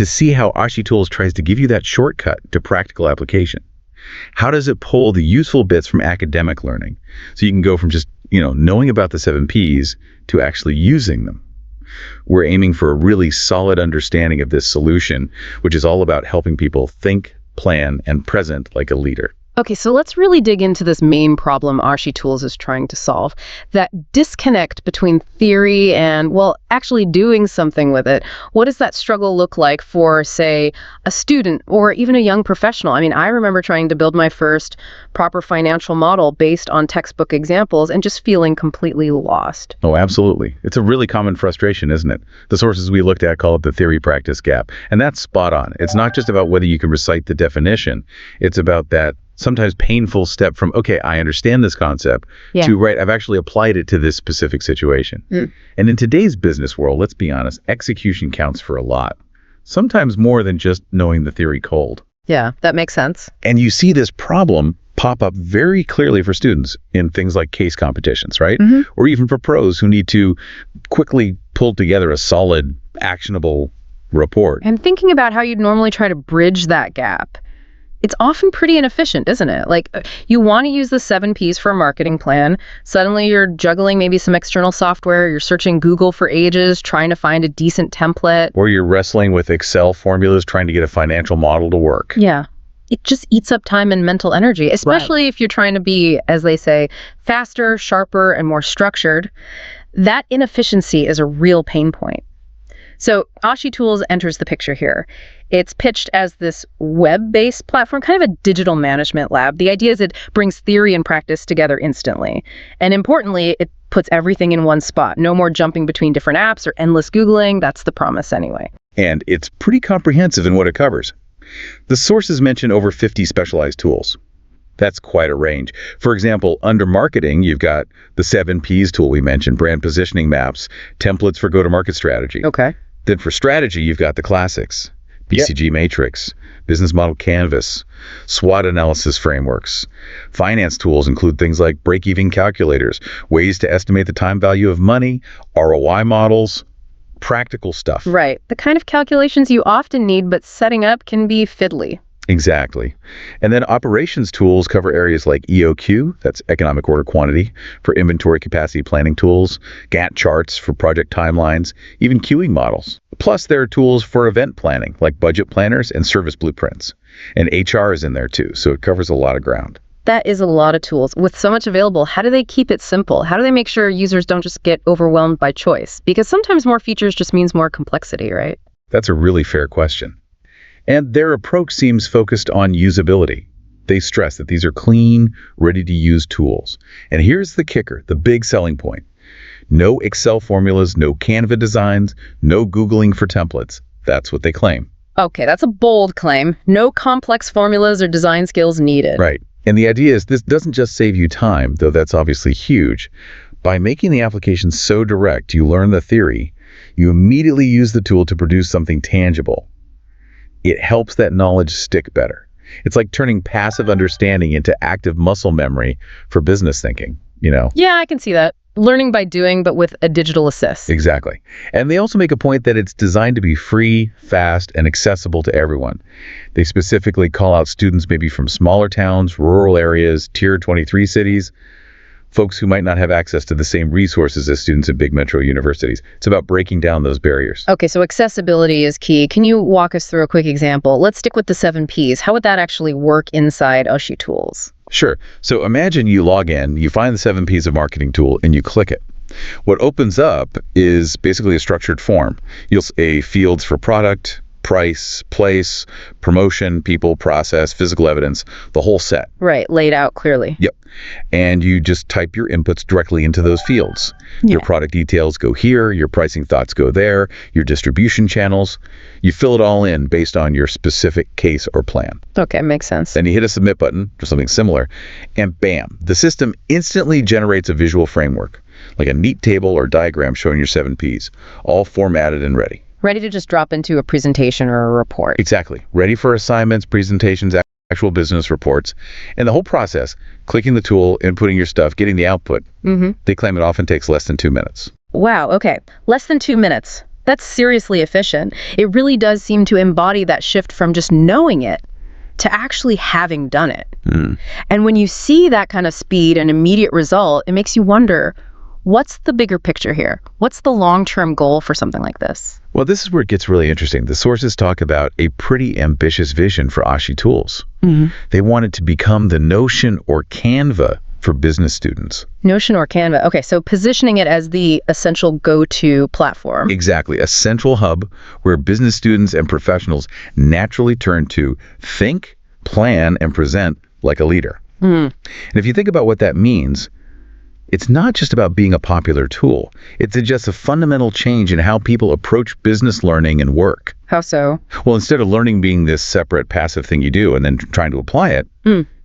to see how Ashi Tools tries to give you that shortcut to practical application. How does it pull the useful bits from academic learning so you can go from just, knowing about the 7Ps to actually using them? We're aiming for a really solid understanding of this solution, which is all about helping people think, plan, and present like a leader. Okay, so let's really dig into this main problem Ashi Tools is trying to solve, that disconnect between theory and, well, actually doing something with it. What does that struggle look like for, say, a student or even a young professional? I mean, I remember trying to build my first proper financial model based on textbook examples and just feeling completely lost. Oh, absolutely. It's a really common frustration, isn't it? The sources we looked at call it the theory-practice gap, and that's spot on. It's not just about whether you can recite the definition. It's about that sometimes painful step from, okay, I understand this concept, to, right, I've actually applied it to this specific situation. And in today's business world, let's be honest, execution counts for a lot. Sometimes more than just knowing the theory cold. Yeah, that makes sense. And you see this problem pop up very clearly for students in things like case competitions, right? Or even for pros who need to quickly pull together a solid, actionable report. And thinking about how you'd normally try to bridge that gap, it's often pretty inefficient, isn't it? Like, you want to use the 7Ps for a marketing plan. Suddenly you're juggling maybe some external software. You're searching Google for ages, trying to find a decent template. Or you're wrestling with Excel formulas, trying to get a financial model to work. Yeah. It just eats up time and mental energy, especially if you're trying to be, as they say, faster, sharper, and more structured. That inefficiency is a real pain point. So Ashi Tools enters the picture here. It's pitched as this web-based platform, kind of a digital management lab. The idea is it brings theory and practice together instantly. And importantly, it puts everything in one spot. No more jumping between different apps or endless Googling. That's the promise anyway. And it's pretty comprehensive in what it covers. The sources mention over 50 specialized tools. That's quite a range. For example, under marketing, you've got the 7Ps tool we mentioned, brand positioning maps, templates for go-to-market strategy. Okay. Then for strategy, you've got the classics, BCG Matrix, business model canvas, SWOT analysis frameworks. Finance tools include things like break-even calculators, ways to estimate the time value of money, ROI models, practical stuff. Right. The kind of calculations you often need, but setting up can be fiddly. Exactly. And then operations tools cover areas like EOQ, that's economic order quantity, for inventory capacity planning tools, Gantt charts for project timelines, even queuing models. Plus, there are tools for event planning, like budget planners and service blueprints. And HR is in there too, so it covers a lot of ground. That is a lot of tools. With so much available, how do they keep it simple? How do they make sure users don't just get overwhelmed by choice? Because sometimes more features just means more complexity, right? That's a really fair question. And their approach seems focused on usability. They stress that these are clean, ready-to-use tools. And here's the kicker, the big selling point. No Excel formulas, no Canva designs, no Googling for templates. That's what they claim. Okay, that's a bold claim. No complex formulas or design skills needed. Right. And the idea is this doesn't just save you time, though that's obviously huge. By making the application so direct, you learn the theory, you immediately use the tool to produce something tangible. It helps that knowledge stick better. It's like turning passive understanding into active muscle memory for business thinking, Yeah, I can see that. Learning by doing, but with a digital assist. Exactly. And they also make a point that it's designed to be free, fast, and accessible to everyone. They specifically call out students maybe from smaller towns, rural areas, Tier 23 cities, folks who might not have access to the same resources as students at big metro universities. It's about breaking down those barriers. Okay, so accessibility is key. Can you walk us through a quick example? Let's stick with the 7Ps. How would that actually work inside Ashi Tools? Sure. So imagine you log in, you find the 7Ps of marketing tool, and you click it. What opens up is basically a structured form. You'll see fields for product, price, place, promotion, people, process, physical evidence, the whole set. Right, laid out clearly. Yep. And you just type your inputs directly into those fields. Yeah. Your product details go here, your pricing thoughts go there, your distribution channels. You fill it all in based on your specific case or plan. Okay, makes sense. Then you hit a submit button or something similar, and bam, the system instantly generates a visual framework, like a neat table or diagram showing your 7Ps, all formatted and ready. Ready to just drop into a presentation or a report. Exactly. Ready for assignments, presentations, actual business reports. And the whole process, clicking the tool, inputting your stuff, getting the output, they claim it often takes less than 2 minutes. Wow, okay. Less than 2 minutes. That's seriously efficient. It really does seem to embody that shift from just knowing it to actually having done it. And when you see that kind of speed and immediate result, it makes you wonder, what's the bigger picture here? What's the long-term goal for something like this? Well, this is where it gets really interesting. The sources talk about a pretty ambitious vision for Ashi Tools. They want it to become the Notion or Canva for business students. Notion or Canva. Okay, so positioning it as the essential go-to platform. Exactly. A central hub where business students and professionals naturally turn to think, plan, and present like a leader. And if you think about what that means, it's not just about being a popular tool. It's just a fundamental change in how people approach business learning and work. How so? Well, instead of learning being this separate passive thing you do and then trying to apply it,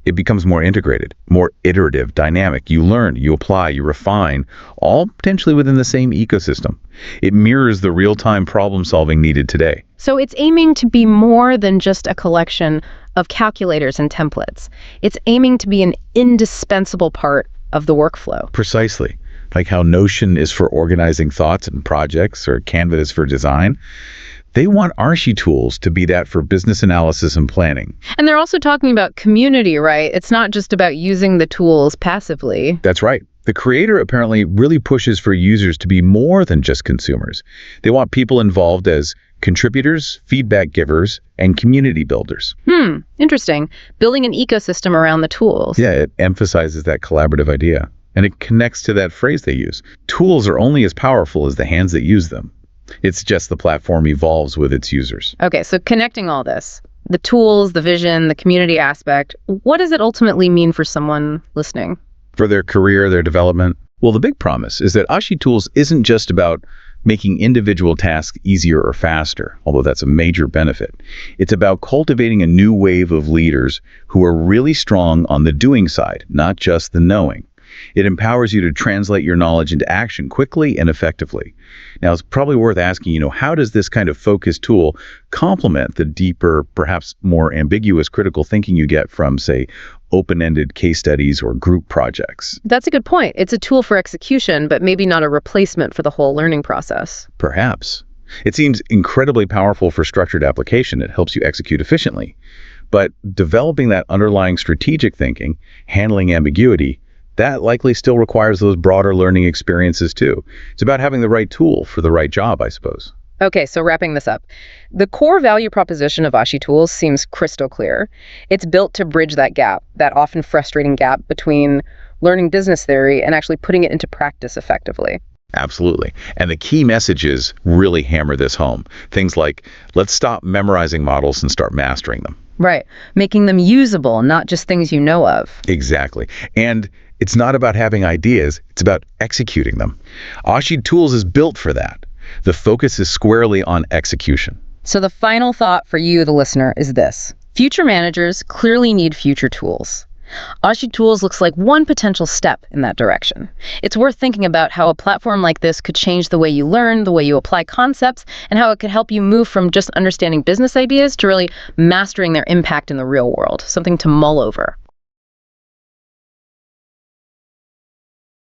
it becomes more integrated, more iterative, dynamic. You learn, you apply, you refine, all potentially within the same ecosystem. It mirrors the real-time problem-solving needed today. So it's aiming to be more than just a collection of calculators and templates. It's aiming to be an indispensable part of the workflow. Precisely. Like how Notion is for organizing thoughts and projects, or Canva is for design. They want Ashi Tools to be that for business analysis and planning. And they're also talking about community, right? It's not just about using the tools passively. That's right. The creator apparently really pushes for users to be more than just consumers. They want people involved as contributors, feedback givers, and community builders. Interesting. Building an ecosystem around the tools. Yeah, it emphasizes that collaborative idea. And it connects to that phrase they use. Tools are only as powerful as the hands that use them. It's just the platform evolves with its users. Okay, so connecting all this, the tools, the vision, the community aspect, what does it ultimately mean for someone listening? For their career, their development? Well, the big promise is that Ashi Tools isn't just about making individual tasks easier or faster, although that's a major benefit. It's about cultivating a new wave of leaders who are really strong on the doing side, not just the knowing. It empowers you to translate your knowledge into action quickly and effectively. Now, it's probably worth asking, how does this kind of focused tool complement the deeper, perhaps more ambiguous critical thinking you get from, say, open-ended case studies or group projects? That's a good point. It's a tool for execution, but maybe not a replacement for the whole learning process. Perhaps. It seems incredibly powerful for structured application. It helps you execute efficiently. But developing that underlying strategic thinking, handling ambiguity, that likely still requires those broader learning experiences too. It's about having the right tool for the right job, I suppose. Okay, so wrapping this up. The core value proposition of Ashi Tools seems crystal clear. It's built to bridge that gap, that often frustrating gap between learning business theory and actually putting it into practice effectively. Absolutely. And the key messages really hammer this home. Things like, let's stop memorizing models and start mastering them. Right. Making them usable, not just things you know of. Exactly. And it's not about having ideas, it's about executing them. Ashi Tools is built for that. The focus is squarely on execution. So the final thought for you, the listener, is this. Future managers clearly need future tools. Ashi Tools looks like one potential step in that direction. It's worth thinking about how a platform like this could change the way you learn, the way you apply concepts, and how it could help you move from just understanding business ideas to really mastering their impact in the real world, something to mull over.